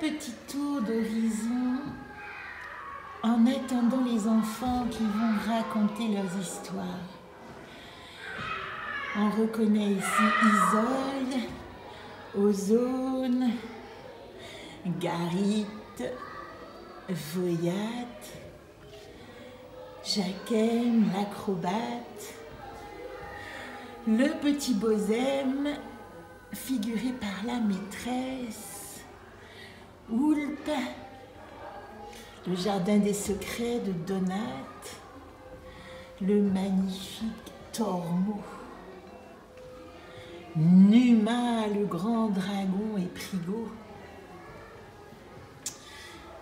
petit tour d'horizon en attendant les enfants qui vont raconter leurs histoires. On reconnaît ici Isolde, Ozone, Garit, Voyat, Jacquem, l'acrobate, le petit Bozem, figuré par la maîtresse, Oulpe, le jardin des secrets de Donat, le magnifique Tormo, Numa, le grand dragon et Prigo,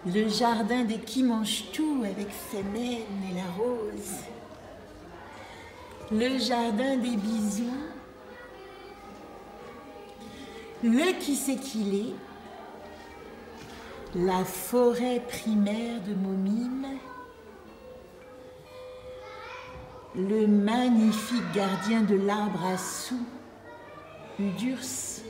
le jardin des qui mangent tout avec Fémène et la rose, le jardin des bisous, le qui sait qu'il est, la forêt primaire de Momime, le magnifique gardien de l'arbre à sous, Udurs,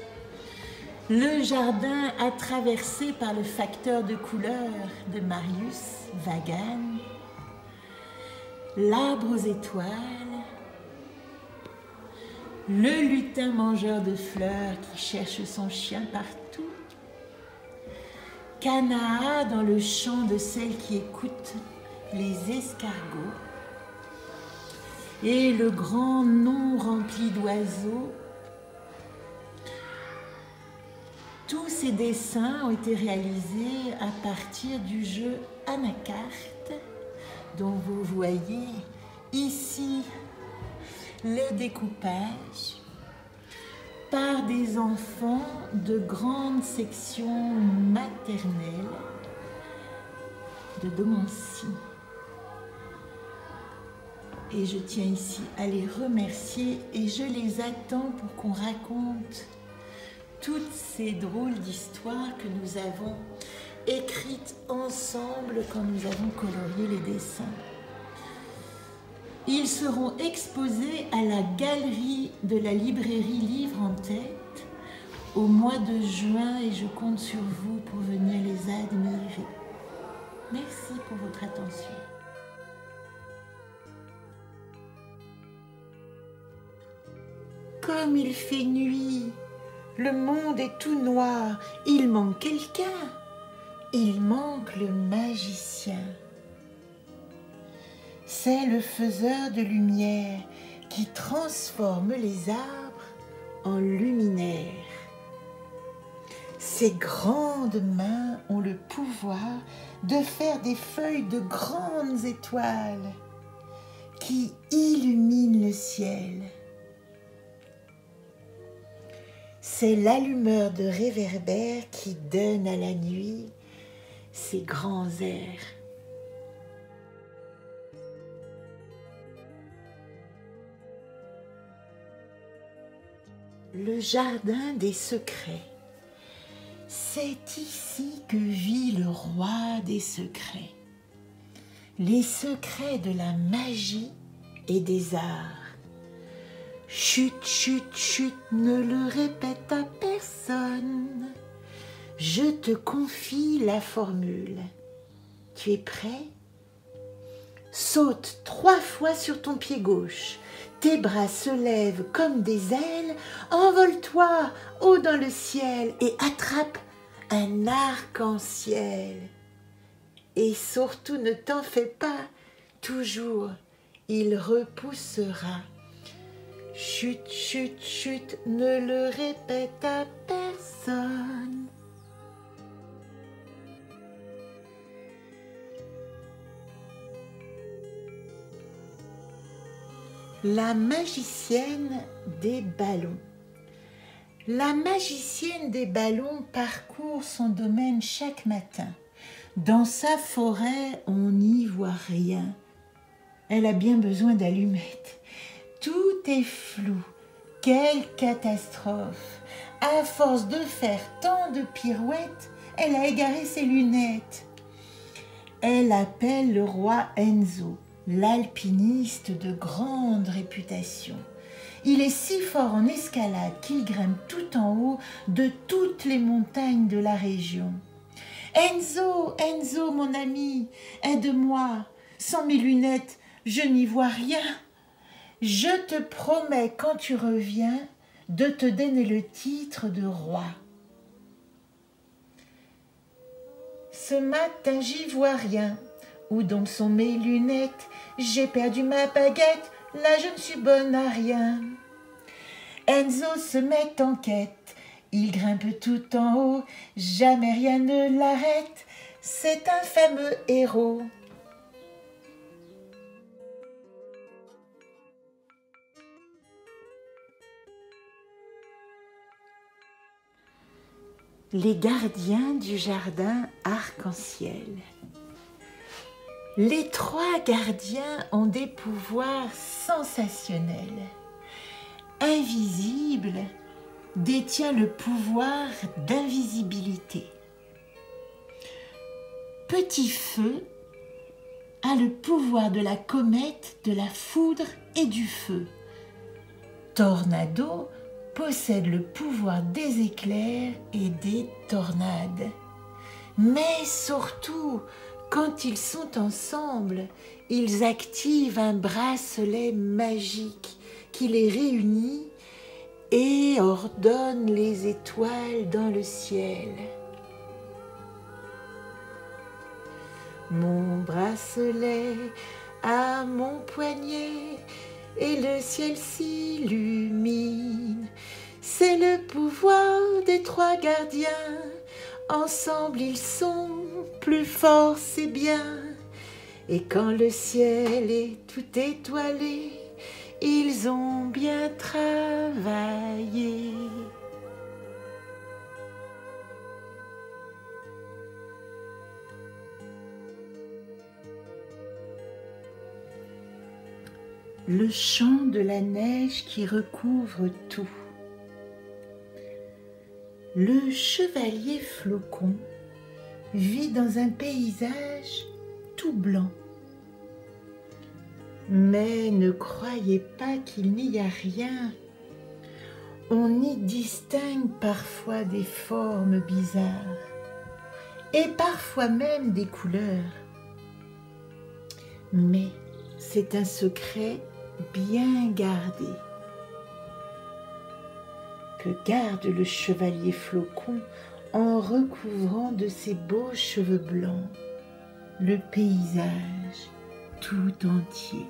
le jardin à traverser par le facteur de couleurs de Marius, Vagan, l'arbre aux étoiles, le lutin mangeur de fleurs qui cherche son chien partout, Canaa dans le champ de celle qui écoute les escargots, et le grand nom rempli d'oiseaux. Tous ces dessins ont été réalisés à partir du jeu Anacarte, dont vous voyez ici le découpage par des enfants de grande section maternelle de Domancy. Et je tiens ici à les remercier et je les attends pour qu'on raconte toutes ces drôles d'histoires que nous avons écrites ensemble quand nous avons colorié les dessins. Ils seront exposés à la galerie de la librairie Livre en Tête au mois de juin et je compte sur vous pour venir les admirer. Merci pour votre attention. Comme il fait nuit, le monde est tout noir, il manque quelqu'un, il manque le magicien. C'est le faiseur de lumière qui transforme les arbres en luminaires. Ses grandes mains ont le pouvoir de faire des feuilles de grandes étoiles qui illuminent le ciel. C'est l'allumeur de réverbères qui donne à la nuit ses grands airs. Le jardin des secrets. C'est ici que vit le roi des secrets. Les secrets de la magie et des arts. Chut, chut, chut, ne le répète à personne. Je te confie la formule. Tu es prêt? Saute 3 fois sur ton pied gauche. Tes bras se lèvent comme des ailes. Envole-toi haut dans le ciel et attrape un arc-en-ciel. Et surtout ne t'en fais pas, toujours il repoussera. Chut, chut, chut, ne le répète à personne. La magicienne des ballons. La magicienne des ballons parcourt son domaine chaque matin. Dans sa forêt, on n'y voit rien. Elle a bien besoin d'allumettes. Tout est flou. Quelle catastrophe! À force de faire tant de pirouettes, elle a égaré ses lunettes. Elle appelle le roi Enzo, l'alpiniste de grande réputation. Il est si fort en escalade qu'il grimpe tout en haut de toutes les montagnes de la région. Enzo, Enzo, mon ami, aide-moi. Sans mes lunettes, je n'y vois rien. Je te promets, quand tu reviens, de te donner le titre de roi. Ce matin, j'y vois rien. Où donc sont mes lunettes? J'ai perdu ma baguette, là je ne suis bonne à rien. Enzo se met en quête, il grimpe tout en haut, jamais rien ne l'arrête, c'est un fameux héros. Les gardiens du jardin arc-en-ciel. Les 3 gardiens ont des pouvoirs sensationnels. Invisible détient le pouvoir d'invisibilité. Petit Feu a le pouvoir de la comète, de la foudre et du feu. Tornado possède le pouvoir des éclairs et des tornades. Mais surtout, quand ils sont ensemble, ils activent un bracelet magique qui les réunit et ordonne les étoiles dans le ciel. Mon bracelet à mon poignet et le ciel s'illumine. C'est le pouvoir des 3 gardiens. Ensemble ils sont plus forts, c'est bien. Et quand le ciel est tout étoilé, ils ont bien travaillé. Le chant de la neige qui recouvre tout. Le chevalier Flocon vit dans un paysage tout blanc. Mais ne croyez pas qu'il n'y a rien. On y distingue parfois des formes bizarres et parfois même des couleurs. Mais c'est un secret bien gardé. Que garde le chevalier Flocon en recouvrant de ses beaux cheveux blancs le paysage tout entier.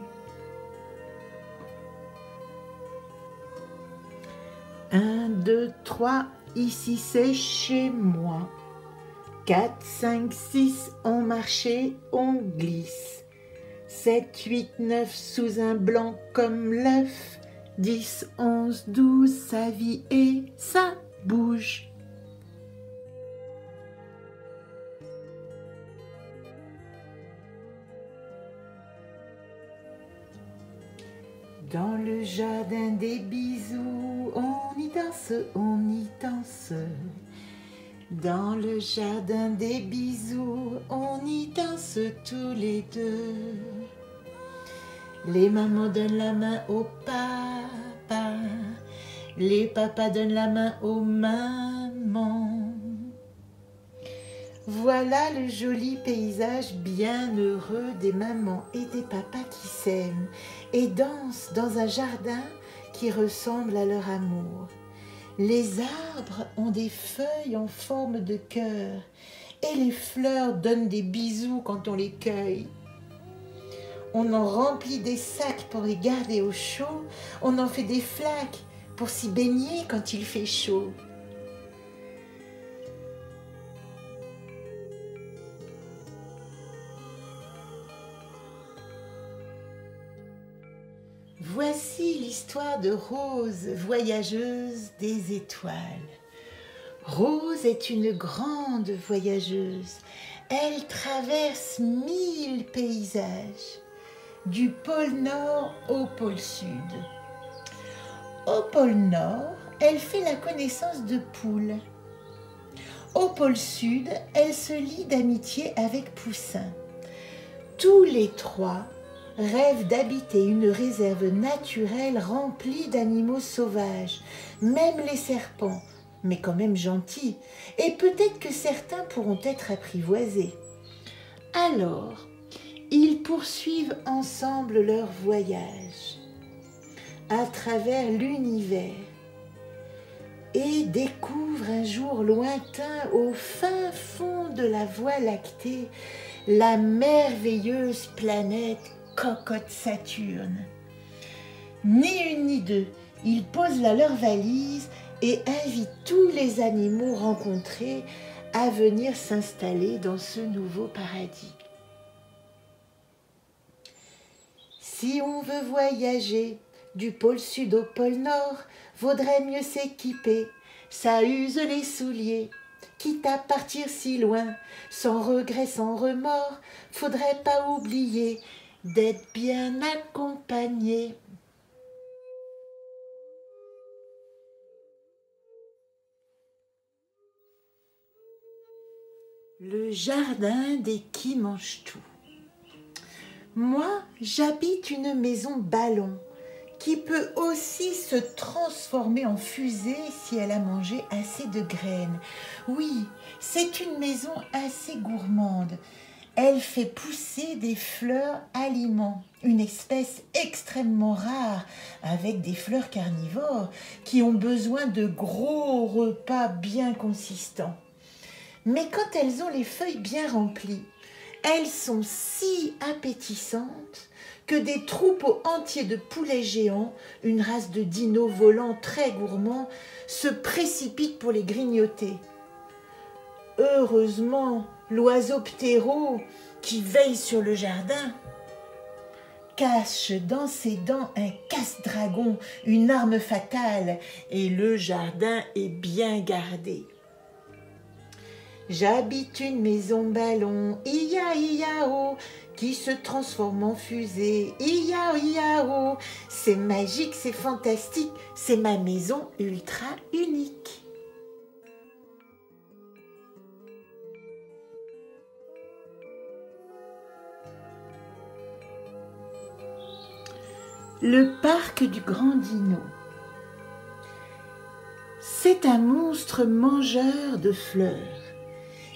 1, 2, 3, ici c'est chez moi. 4, 5, 6, on marchait, on glisse. 7, 8, 9, sous un blanc comme l'œuf. 10, 11, 12, ça vit et ça bouge. Dans le jardin des bisous, on y danse, on y danse. Dans le jardin des bisous, on y danse tous les deux. Les mamans donnent la main au papa, les papas donnent la main aux mamans. Voilà le joli paysage bien heureux des mamans et des papas qui s'aiment et dansent dans un jardin qui ressemble à leur amour. Les arbres ont des feuilles en forme de cœur et les fleurs donnent des bisous quand on les cueille. On en remplit des sacs pour les garder au chaud, on en fait des flaques pour s'y baigner quand il fait chaud. Voici l'histoire de Rose, voyageuse des étoiles. Rose est une grande voyageuse. Elle traverse 1000 paysages, du pôle Nord au pôle Sud. Au pôle Nord, elle fait la connaissance de poules. Au pôle Sud, elle se lie d'amitié avec Poussin. Tous les 3 rêvent d'habiter une réserve naturelle remplie d'animaux sauvages, même les serpents, mais quand même gentil, et peut-être que certains pourront être apprivoisés. Alors, ils poursuivent ensemble leur voyage à travers l'univers et découvrent un jour lointain, au fin fond de la Voie lactée, la merveilleuse planète Cocotte Saturne. Ni une ni deux, ils posent là leurs valises et invitent tous les animaux rencontrés à venir s'installer dans ce nouveau paradis. Si on veut voyager du pôle sud au pôle nord, vaudrait mieux s'équiper, ça use les souliers. Quitte à partir si loin, sans regret, sans remords, faudrait pas oublier d'être bien accompagné. Le jardin des qui mangent tout. Moi, j'habite une maison ballon qui peut aussi se transformer en fusée si elle a mangé assez de graines. Oui, c'est une maison assez gourmande. Elle fait pousser des fleurs aliments, une espèce extrêmement rare, avec des fleurs carnivores qui ont besoin de gros repas bien consistants. Mais quand elles ont les feuilles bien remplies, elles sont si appétissantes que des troupeaux entiers de poulets géants, une race de dinos volants très gourmands, se précipitent pour les grignoter. Heureusement, l'oiseau ptéro, qui veille sur le jardin, cache dans ses dents un casse-dragon, une arme fatale, et le jardin est bien gardé. J'habite une maison ballon, ia-ia-oh, qui se transforme en fusée, ia-ia-oh. C'est magique, c'est fantastique, c'est ma maison ultra unique. Le parc du Grand Dino. C'est un monstre mangeur de fleurs.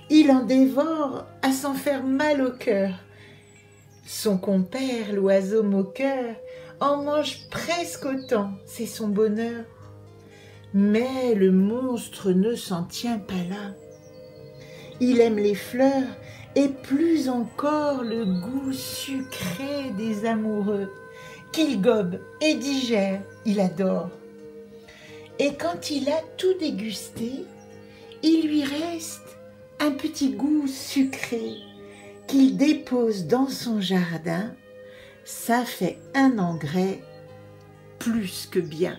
Il en dévore à s'en faire mal au cœur. Son compère, l'oiseau moqueur, en mange presque autant, c'est son bonheur. Mais le monstre ne s'en tient pas là. Il aime les fleurs et plus encore le goût sucré des amoureux, qu'il gobe et digère, il adore. Et quand il a tout dégusté, il lui reste un petit goût sucré qu'il dépose dans son jardin. Ça fait un engrais plus que bien.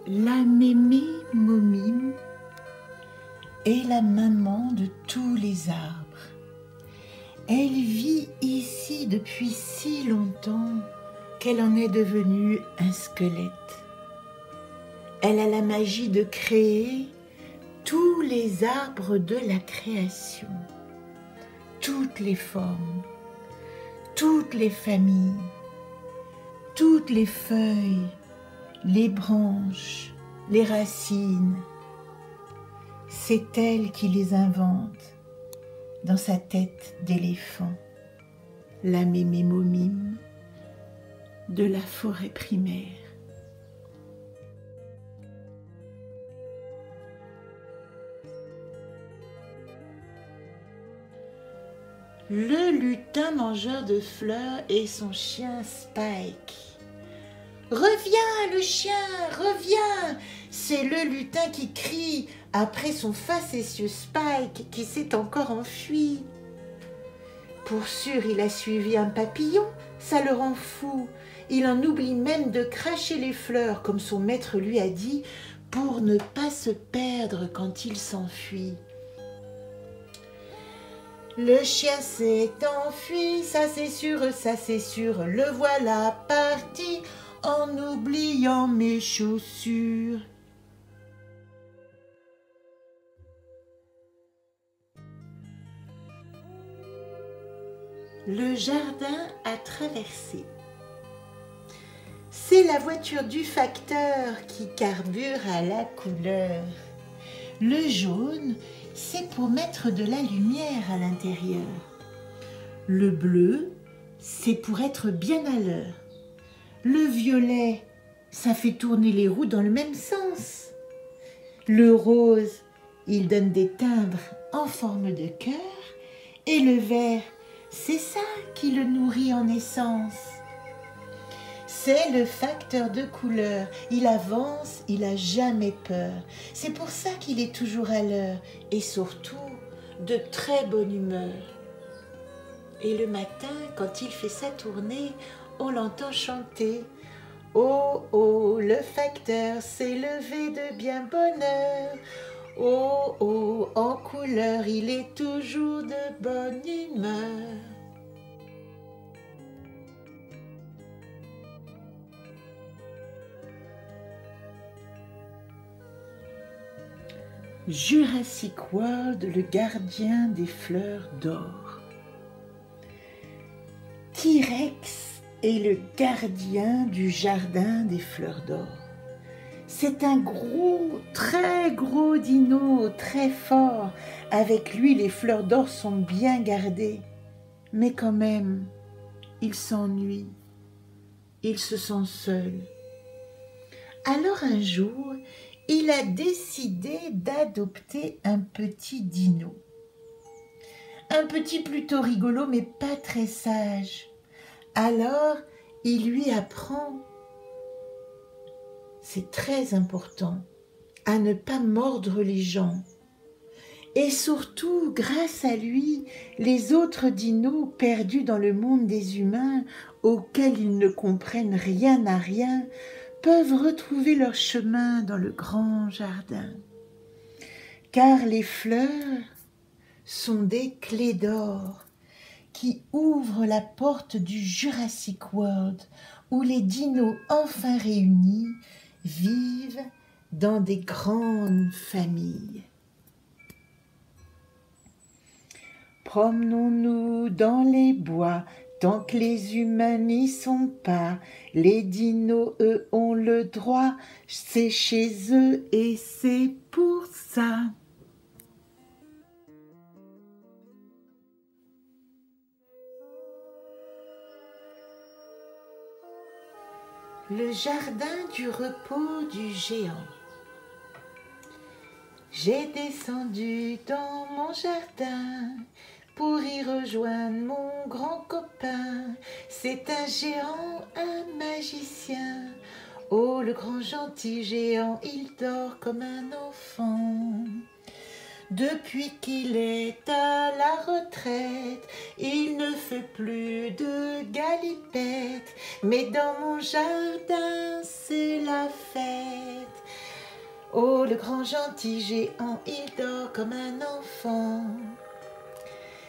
La mémé momime est la maman de tous les arbres. Elle vit ici depuis si longtemps qu'elle en est devenue un squelette. Elle a la magie de créer tous les arbres de la création, toutes les formes, toutes les familles, toutes les feuilles, les branches, les racines. C'est elle qui les invente dans sa tête d'éléphant, la mémé momime de la forêt primaire. Le lutin mangeur de fleurs et son chien Spike. Reviens, le chien, reviens! C'est le lutin qui crie après son facétieux Spike qui s'est encore enfui. Pour sûr, il a suivi un papillon, ça le rend fou. Il en oublie même de cracher les fleurs, comme son maître lui a dit, pour ne pas se perdre quand il s'enfuit. Le chien s'est enfui, ça c'est sûr, le voilà parti en oubliant mes chaussures. Le jardin à traverser. C'est la voiture du facteur qui carbure à la couleur. Le jaune, c'est pour mettre de la lumière à l'intérieur. Le bleu, c'est pour être bien à l'heure. Le violet, ça fait tourner les roues dans le même sens. Le rose, il donne des timbres en forme de cœur. Et le vert, c'est ça qui le nourrit en essence. C'est le facteur de couleur. Il avance, il n'a jamais peur. C'est pour ça qu'il est toujours à l'heure et surtout de très bonne humeur. Et le matin, quand il fait sa tournée, on l'entend chanter. Oh, oh, le facteur s'est levé de bien bonne heure. Oh, oh, en couleur, il est toujours de bonne humeur. Jurassic World, le gardien des fleurs d'or. T-Rex est le gardien du jardin des fleurs d'or. C'est un gros, très gros dino, très fort. Avec lui, les fleurs d'or sont bien gardées. Mais quand même, il s'ennuie. Il se sent seul. Alors un jour, il a décidé d'adopter un petit dino. Un petit plutôt rigolo, mais pas très sage. Alors, il lui apprend, c'est très important, à ne pas mordre les gens. Et surtout, grâce à lui, les autres dinos perdus dans le monde des humains, auxquels ils ne comprennent rien à rien, peuvent retrouver leur chemin dans le grand jardin. Car les fleurs sont des clés d'or qui ouvrent la porte du Jurassic World où les dinos enfin réunis vivent dans des grandes familles. Promenons-nous dans les bois, tant que les humains n'y sont pas. Les dinos, eux, ont le droit, c'est chez eux et c'est pour ça. Le jardin du repos du géant. J'ai descendu dans mon jardin pour y rejoindre mon grand copain. C'est un géant, un magicien. Oh, le grand gentil géant, il dort comme un enfant. Depuis qu'il est à la retraite, il ne fait plus de galipettes. Mais dans mon jardin, c'est la fête. Oh, le grand gentil géant, il dort comme un enfant.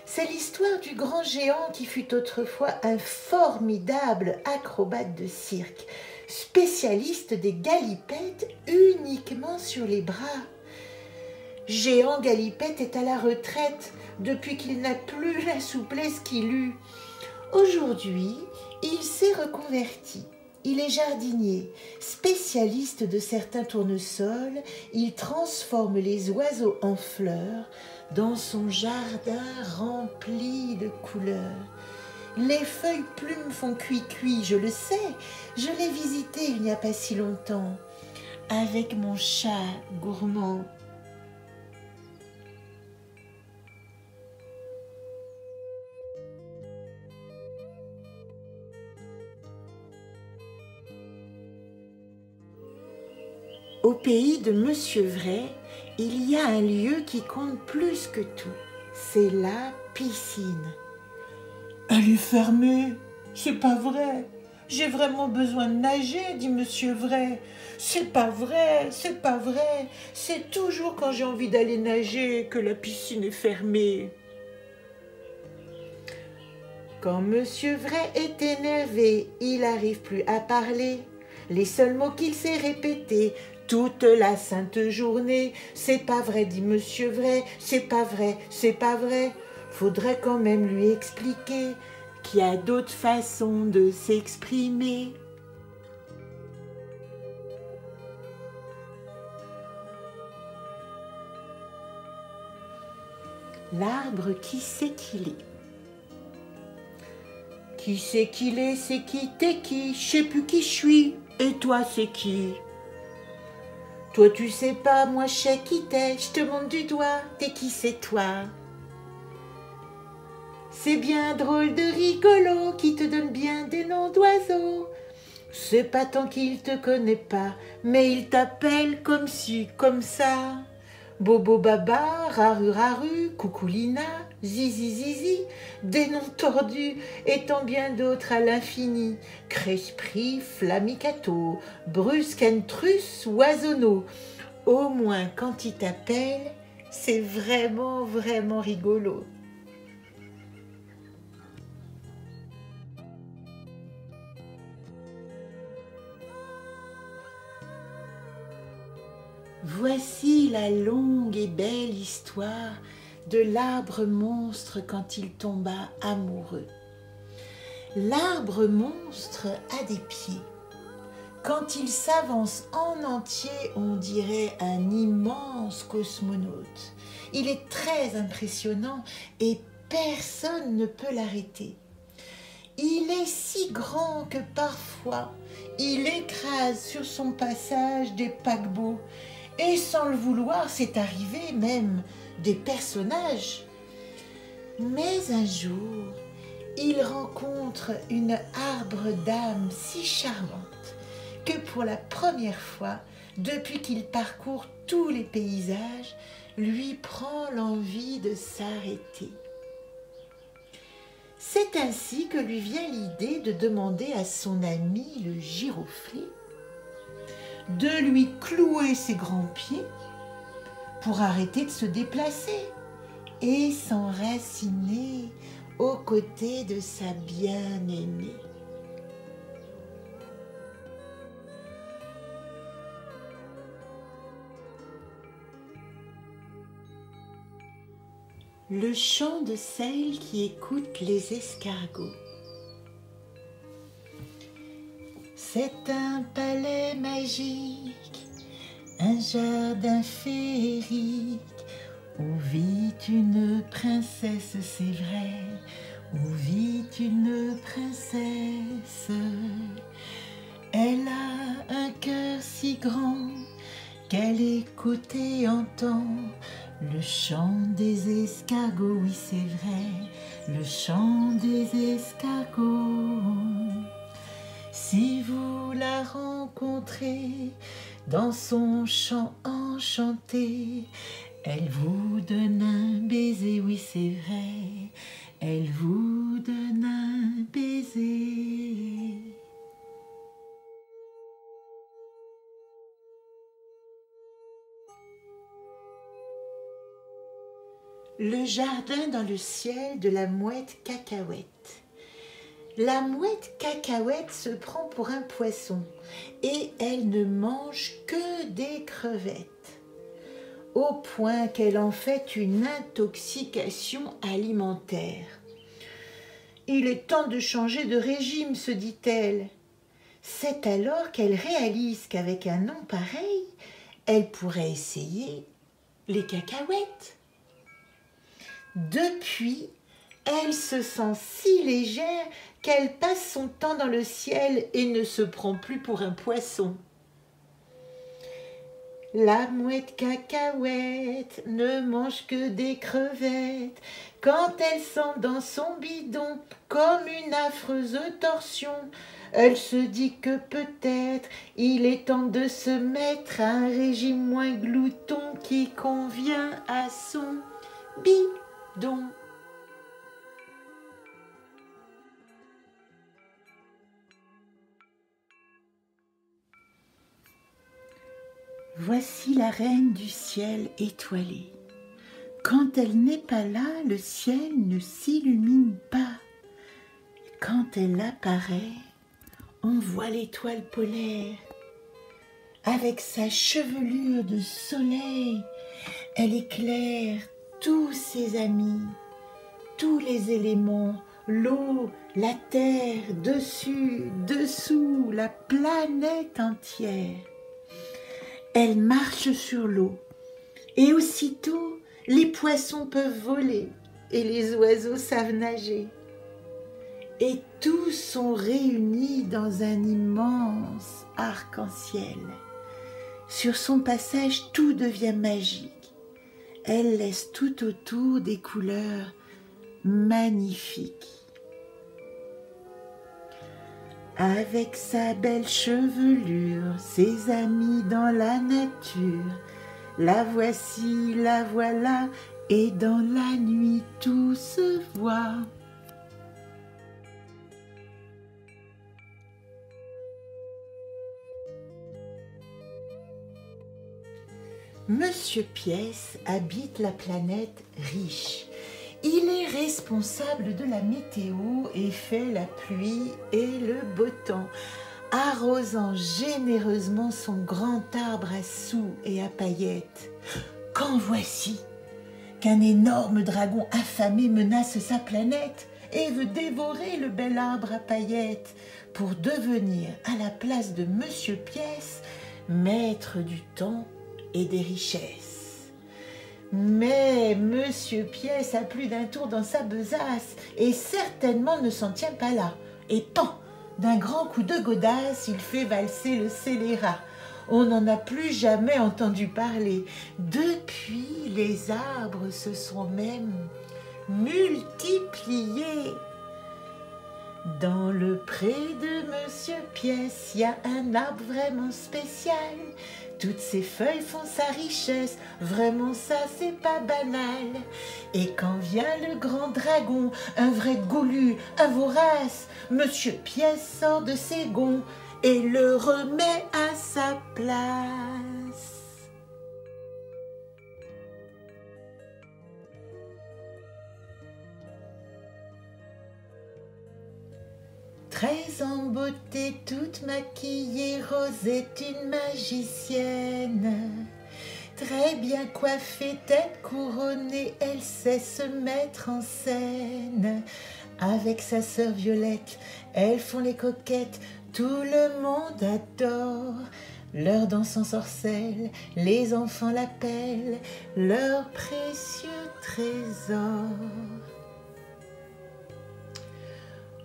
C'est l'histoire du grand géant qui fut autrefois un formidable acrobate de cirque, spécialiste des galipettes uniquement sur les bras. Géant Galipette est à la retraite depuis qu'il n'a plus la souplesse qu'il eut. Aujourd'hui, il s'est reconverti. Il est jardinier, spécialiste de certains tournesols. Il transforme les oiseaux en fleurs dans son jardin rempli de couleurs. Les feuilles plumes font cuit-cuit, je le sais. Je l'ai visité il n'y a pas si longtemps avec mon chat gourmand. Au pays de Monsieur Vrai, il y a un lieu qui compte plus que tout. C'est la piscine. Elle est fermée. C'est pas vrai. J'ai vraiment besoin de nager, dit Monsieur Vrai. C'est pas vrai, c'est pas vrai. C'est toujours quand j'ai envie d'aller nager que la piscine est fermée. Quand Monsieur Vrai est énervé, il n'arrive plus à parler. Les seuls mots qu'il sait répéter toute la sainte journée, c'est pas vrai, dit Monsieur Vrai, c'est pas vrai, c'est pas vrai. Faudrait quand même lui expliquer qui a d'autres façons de s'exprimer. L'arbre qui sait qu'il est. Qui c'est qu'il est, c'est qui, t'es qui, je sais plus qui je suis, et toi c'est qui? Toi tu sais pas, moi je sais qui t'es, je te montre du doigt, t'es qui c'est toi? C'est bien drôle de rigolo qui te donne bien des noms d'oiseaux. C'est pas tant qu'il te connaît pas, mais il t'appelle comme ci, comme ça. Bobo Baba, Raru Raru, Coucoulina, Zizi Zizi, des noms tordus et tant bien d'autres à l'infini. Cresprit, Flamicato, Brusquentrus, Oisonneau. Au moins quand il t'appelle, c'est vraiment, vraiment rigolo. Voici la longue et belle histoire de l'arbre monstre quand il tomba amoureux. L'arbre monstre a des pieds. Quand il s'avance en entier, on dirait un immense cosmonaute. Il est très impressionnant et personne ne peut l'arrêter. Il est si grand que parfois, il écrase sur son passage des paquebots. Et sans le vouloir, c'est arrivé même des personnages. Mais un jour, il rencontre une arbre d'âme si charmante que pour la première fois, depuis qu'il parcourt tous les paysages, lui prend l'envie de s'arrêter. C'est ainsi que lui vient l'idée de demander à son ami le giroflée de lui clouer ses grands pieds pour arrêter de se déplacer et s'enraciner aux côtés de sa bien-aimée. Le chant de celle qui écoute les escargots. C'est un palais magique, un jardin féerique, où vit une princesse, c'est vrai, où vit une princesse. Elle a un cœur si grand qu'elle écoute et entend le chant des escargots, oui c'est vrai, le chant des escargots. Si vous la rencontrez dans son chant enchanté, elle vous donne un baiser, oui c'est vrai, elle vous donne un baiser. Le jardin dans le ciel de la mouette cacahuète. La mouette cacahuète se prend pour un poisson et elle ne mange que des crevettes, au point qu'elle en fait une intoxication alimentaire. Il est temps de changer de régime, se dit-elle. C'est alors qu'elle réalise qu'avec un nom pareil, elle pourrait essayer les cacahuètes. Depuis, elle se sent si légère qu'elle passe son temps dans le ciel et ne se prend plus pour un poisson. La mouette cacahuète ne mange que des crevettes. Quand elle sent dans son bidon comme une affreuse torsion, elle se dit que peut-être il est temps de se mettre à un régime moins glouton qui convient à son bidon. Voici la reine du ciel étoilé. Quand elle n'est pas là, le ciel ne s'illumine pas. Quand elle apparaît, on voit l'étoile polaire. Avec sa chevelure de soleil, elle éclaire tous ses amis. Tous les éléments l'eau, la terre, dessus, dessous, la planète entière. Elle marche sur l'eau et aussitôt les poissons peuvent voler et les oiseaux savent nager. Et tous sont réunis dans un immense arc-en-ciel. Sur son passage, tout devient magique. Elle laisse tout autour des couleurs magnifiques. Avec sa belle chevelure, ses amis dans la nature, la voici, la voilà, et dans la nuit tout se voit. Monsieur Pièce habite la planète riche. Il est responsable de la météo et fait la pluie et le beau temps, arrosant généreusement son grand arbre à sous et à paillettes. Quand voici qu'un énorme dragon affamé menace sa planète et veut dévorer le bel arbre à paillettes pour devenir, à la place de Monsieur Pièce, maître du temps et des richesses. Mais Monsieur Pièce a plus d'un tour dans sa besace et certainement ne s'en tient pas là. Et pan, d'un grand coup de godasse, il fait valser le scélérat. On n'en a plus jamais entendu parler. Depuis, les arbres se sont même multipliés. Dans le pré de Monsieur Pièce, il y a un arbre vraiment spécial. Toutes ses feuilles font sa richesse, vraiment ça c'est pas banal. Et quand vient le grand dragon, un vrai goulu, un vorace, Monsieur Pièce sort de ses gonds et le remet à sa place. Très en beauté, toute maquillée, Rose est une magicienne. Très bien coiffée, tête couronnée, elle sait se mettre en scène. Avec sa sœur Violette, elles font les coquettes, tout le monde adore. Leur danse en sorcelle, les enfants l'appellent leur précieux trésor.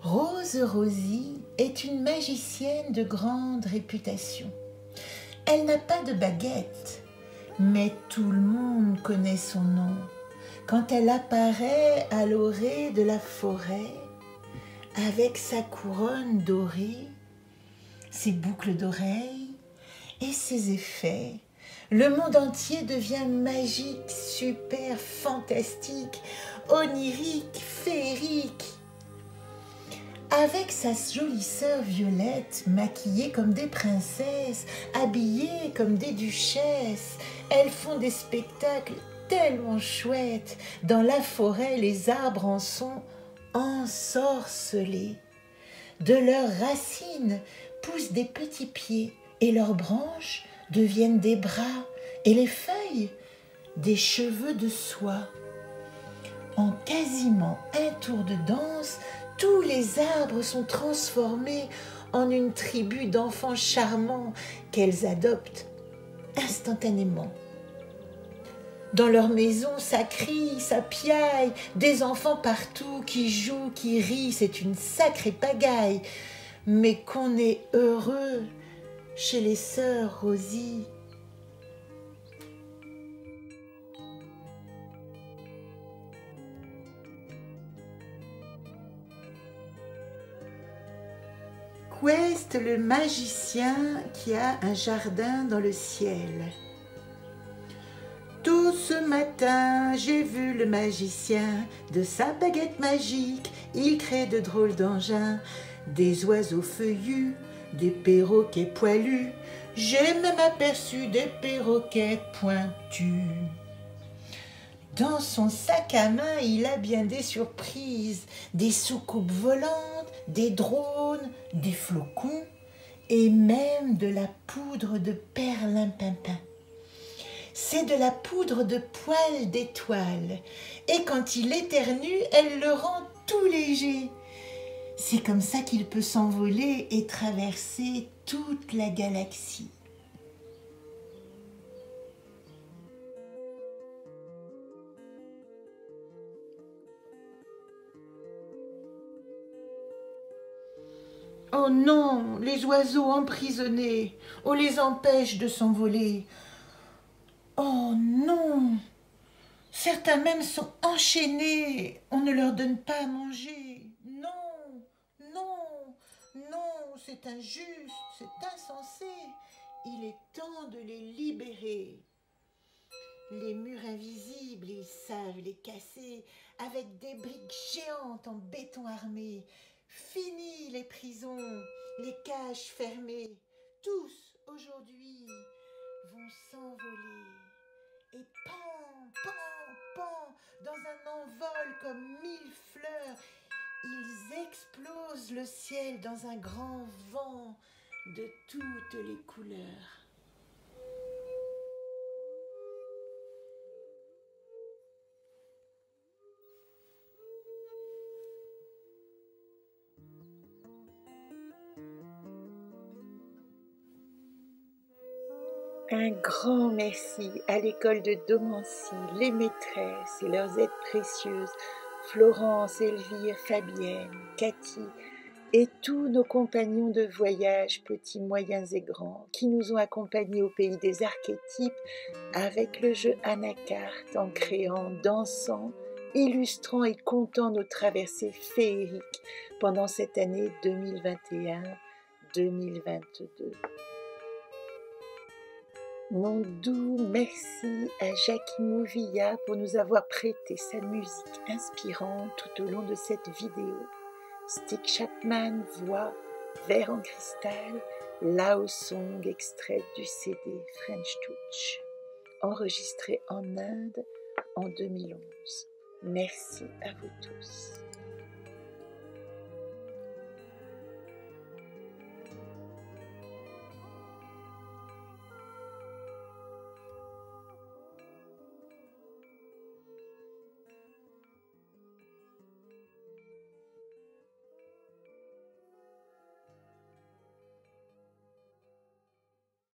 Rose Rosie est une magicienne de grande réputation. Elle n'a pas de baguette, mais tout le monde connaît son nom. Quand elle apparaît à l'orée de la forêt, avec sa couronne dorée, ses boucles d'oreilles et ses effets, le monde entier devient magique, super, fantastique, onirique, féerique. Avec sa jolie sœur Violette, maquillée comme des princesses, habillées comme des duchesses, elles font des spectacles tellement chouettes. Dans la forêt, les arbres en sont ensorcelés. De leurs racines poussent des petits pieds et leurs branches deviennent des bras et les feuilles des cheveux de soie. En quasiment un tour de danse, tous les arbres sont transformés en une tribu d'enfants charmants qu'elles adoptent instantanément. Dans leur maison, ça crie, ça piaille, des enfants partout qui jouent, qui rient, c'est une sacrée pagaille. Mais qu'on est heureux chez les sœurs Rosie. Quest, le magicien qui a un jardin dans le ciel. Tout ce matin, j'ai vu le magicien, de sa baguette magique, il crée de drôles d'engins, des oiseaux feuillus, des perroquets poilus, j'ai même aperçu des perroquets pointus. Dans son sac à main, il a bien des surprises, des soucoupes volantes, des drones, des flocons et même de la poudre de perlimpinpin. C'est de la poudre de poils d'étoiles et quand il éternue, elle le rend tout léger. C'est comme ça qu'il peut s'envoler et traverser toute la galaxie. Oh non, les oiseaux emprisonnés, on les empêche de s'envoler. Oh non, certains même sont enchaînés, on ne leur donne pas à manger. Non, non, non, c'est injuste, c'est insensé. Il est temps de les libérer. Les murs invisibles, ils savent les casser avec des briques géantes en béton armé. Fini les prisons, les cages fermées. Tous, aujourd'hui, vont s'envoler. Et pan, pan, pan, dans un envol comme 1000 fleurs, ils explosent le ciel dans un grand vent de toutes les couleurs. Un grand merci à l'école de Domancy, les maîtresses et leurs aides précieuses, Florence, Elvire, Fabienne, Cathy et tous nos compagnons de voyage, petits, moyens et grands, qui nous ont accompagnés au pays des archétypes avec le jeu Anacarte, en créant, dansant, illustrant et comptant nos traversées féeriques pendant cette année 2021-2022. Mon doux merci à Jackie Mouvilla pour nous avoir prêté sa musique inspirante tout au long de cette vidéo. Stick Chapman, voix, verre en cristal, Lao Song, extrait du CD French Touch, enregistré en Inde en 2011. Merci à vous tous.